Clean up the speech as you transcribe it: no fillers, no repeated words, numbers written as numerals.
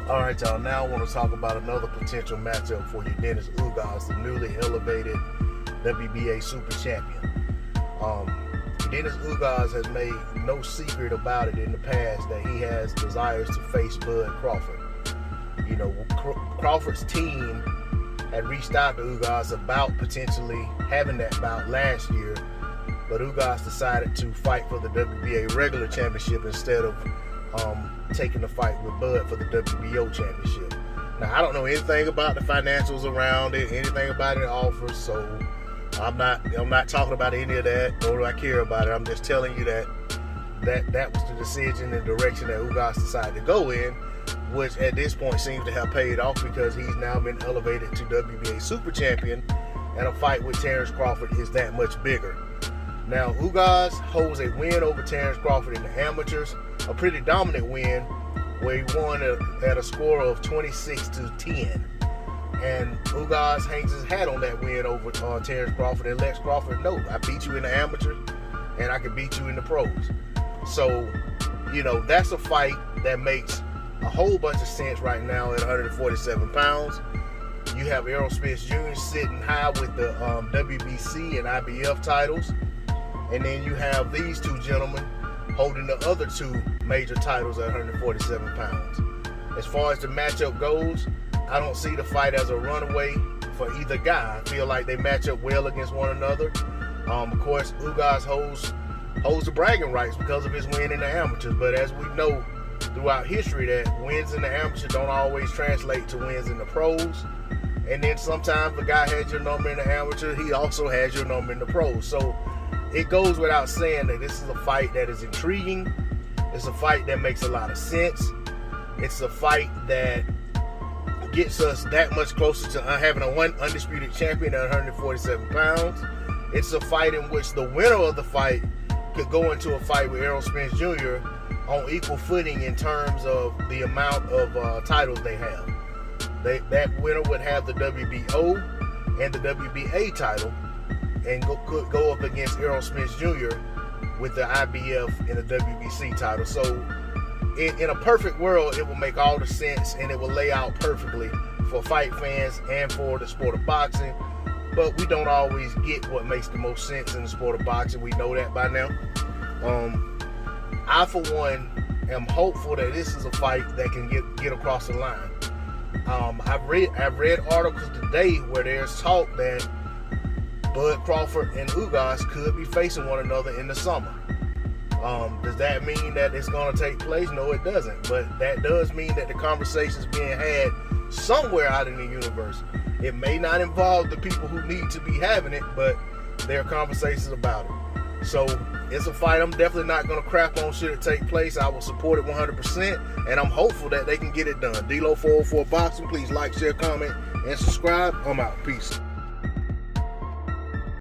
All right, y'all. Now I want to talk about another potential matchup for you. Dennis Ugas, the newly elevated WBA Super Champion. Dennis Ugas has made no secret about it in the past that he has desires to face Bud Crawford. You know, Crawford's team had reached out to Ugas about potentially having that bout last year, but Ugas decided to fight for the WBA regular championship instead of taking the fight with Bud for the WBO championship. Now, I don't know anything about the financials around it, anything about it offers, so I'm not talking about any of that, nor do I care about it. I'm just telling you that was the decision and direction that Ugas decided to go in, which at this point seems to have paid off because he's now been elevated to WBA Super Champion, and a fight with Terrence Crawford is that much bigger. Now, Ugas holds a win over Terrence Crawford in the amateurs, a pretty dominant win where he won at a score of 26-10. And Ugas hangs his hat on that win over Terrence Crawford and lets Crawford know, I beat you in the amateurs and I can beat you in the pros. So, you know, that's a fight that makes a whole bunch of sense right now at 147 pounds. You have Errol Spence Jr. sitting high with the WBC and IBF titles. And then you have these two gentlemen holding the other two major titles at 147 pounds. As far as the matchup goes, I don't see the fight as a runaway for either guy. I feel like they match up well against one another. Of course, Ugas holds the bragging rights because of his win in the amateurs. But as we know throughout history, that wins in the amateurs don't always translate to wins in the pros. And then sometimes the guy has your number in the amateur, he also has your number in the pros. So it goes without saying that this is a fight that is intriguing. It's a fight that makes a lot of sense. It's a fight that gets us that much closer to having a one undisputed champion at 147 pounds. It's a fight in which the winner of the fight could go into a fight with Errol Spence Jr. on equal footing in terms of the amount of titles they have. That winner would have the WBO and the WBA title, and could go up against Errol Spence Jr. with the IBF and the WBC title. So in a perfect world, it will make all the sense and it will lay out perfectly for fight fans and for the sport of boxing. But we don't always get what makes the most sense in the sport of boxing. We know that by now. I, for one, am hopeful that this is a fight that can get across the line. I've read articles today where there's talk that Bud Crawford and Ugas could be facing one another in the summer. Does that mean that it's going to take place? No, it doesn't. But that does mean that the conversation's being had somewhere out in the universe. It may not involve the people who need to be having it, but there are conversations about it. So it's a fight I'm definitely not going to crap on should it take place. I will support it 100%, and I'm hopeful that they can get it done. D-Lo 404 Boxing, please like, share, comment, and subscribe. I'm out. Peace.